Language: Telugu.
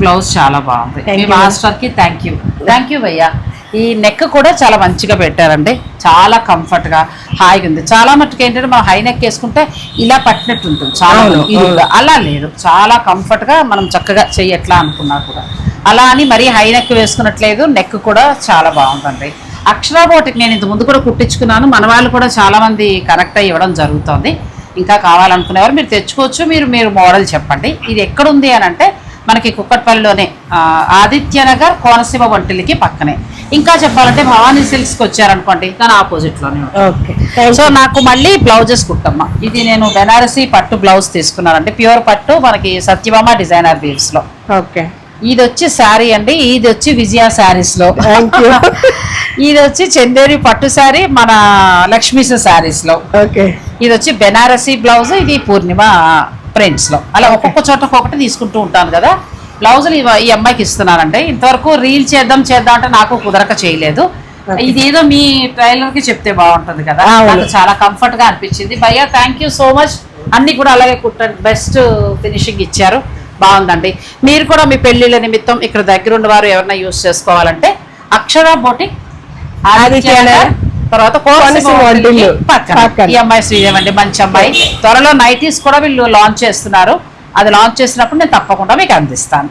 బ్లౌజ్ చాలా బాగుంది. మీ మాస్టర్ కి థ్యాంక్ యూ భయ్యా. ఈ నెక్ కూడా చాలా మంచిగా పెట్టారండి, చాలా కంఫర్ట్ గా హాయిగా ఉంది. చాలా మట్టుకు ఏంటంటే మనం హై నెక్ వేసుకుంటే ఇలా పట్టినట్టు ఉంటుంది, చాలా అలా లేదు, చాలా కంఫర్ట్ గా మనం చక్కగా చెయ్యట్లా అనుకున్నా కూడా అలా అని మరీ హై నెక్ వేసుకున్నట్లేదు. నెక్ కూడా చాలా బాగుందండి. అక్షరా బోటిక్ నేను ఇంత ముందు కూడా కుట్టించుకున్నాను, మన వాళ్ళు కూడా చాలా మంది కనెక్ట్ అయ్యి ఇవ్వడం జరుగుతుంది. ఇంకా కావాలనుకునేవారు మీరు తెచ్చుకోవచ్చు. మీరు మోడల్ చెప్పండి. ఇది ఎక్కడుంది అని అంటే మనకి కుక్కట్పల్లిలోనే, ఆదిత్యనగర్ కోనసీమ వంటిలకి పక్కనే. ఇంకా చెప్పాలంటే భవానీ సిల్క్స్కి వచ్చారనుకోండి, దాని ఆపోజిట్లోనే. సో నాకు మళ్ళీ బ్లౌజెస్ కుట్టమ్మా. ఇది నేను బెనారసీ పట్టు బ్లౌజ్ తీసుకున్నానంటే ప్యూర్ పట్టు, మనకి సత్యభామ డిజైనర్ వీవ్స్ లో. ఓకే, ఇది వచ్చి శారీ అండి, ఇది వచ్చి విజయ శారీస్ లో. ఇది వచ్చి చందేరి పట్టు శారీ మన లక్ష్మీస్ శారీస్ లో. ఓకే, ఇది వచ్చి బెనారసీ బ్లౌజ్, ఇది పూర్ణిమ ప్రింట్స్ లో. అలా ఒక్కొక్క చోట ఒక్కొక్కటి తీసుకుంటూ ఉంటాను కదా. బ్లౌజులు ఈ అమ్మాయికి ఇస్తున్నానంటే ఇంతవరకు రీల్ చేద్దాం అంటే నాకు కుదరక చేయలేదు. ఇదేదో మీ టైలర్ కి చెప్తే బాగుంటుంది కదా, నాకు చాలా కంఫర్ట్ గా అనిపించింది. భయ్యా థ్యాంక్ యూ సో మచ్. అన్ని కూడా అలాగే కుట్టండి, బెస్ట్ ఫినిషింగ్ ఇచ్చారు, బాగుందండి. మీరు కూడా మీ పెళ్లిళ్ళ నిమిత్తం ఇక్కడ దగ్గరుండి వారు ఎవరైనా యూజ్ చేసుకోవాలంటే అక్షరా బోటిక్ తర్వాత ఈ అమ్మాయి శ్రీదేవి అండి, మంచి అమ్మాయి. త్వరలో నైటీస్ కూడా వీళ్ళు లాంచ్ చేస్తున్నారు. అది లాంచ్ చేసినప్పుడు నేను తప్పకుండా మీకు అందిస్తాను.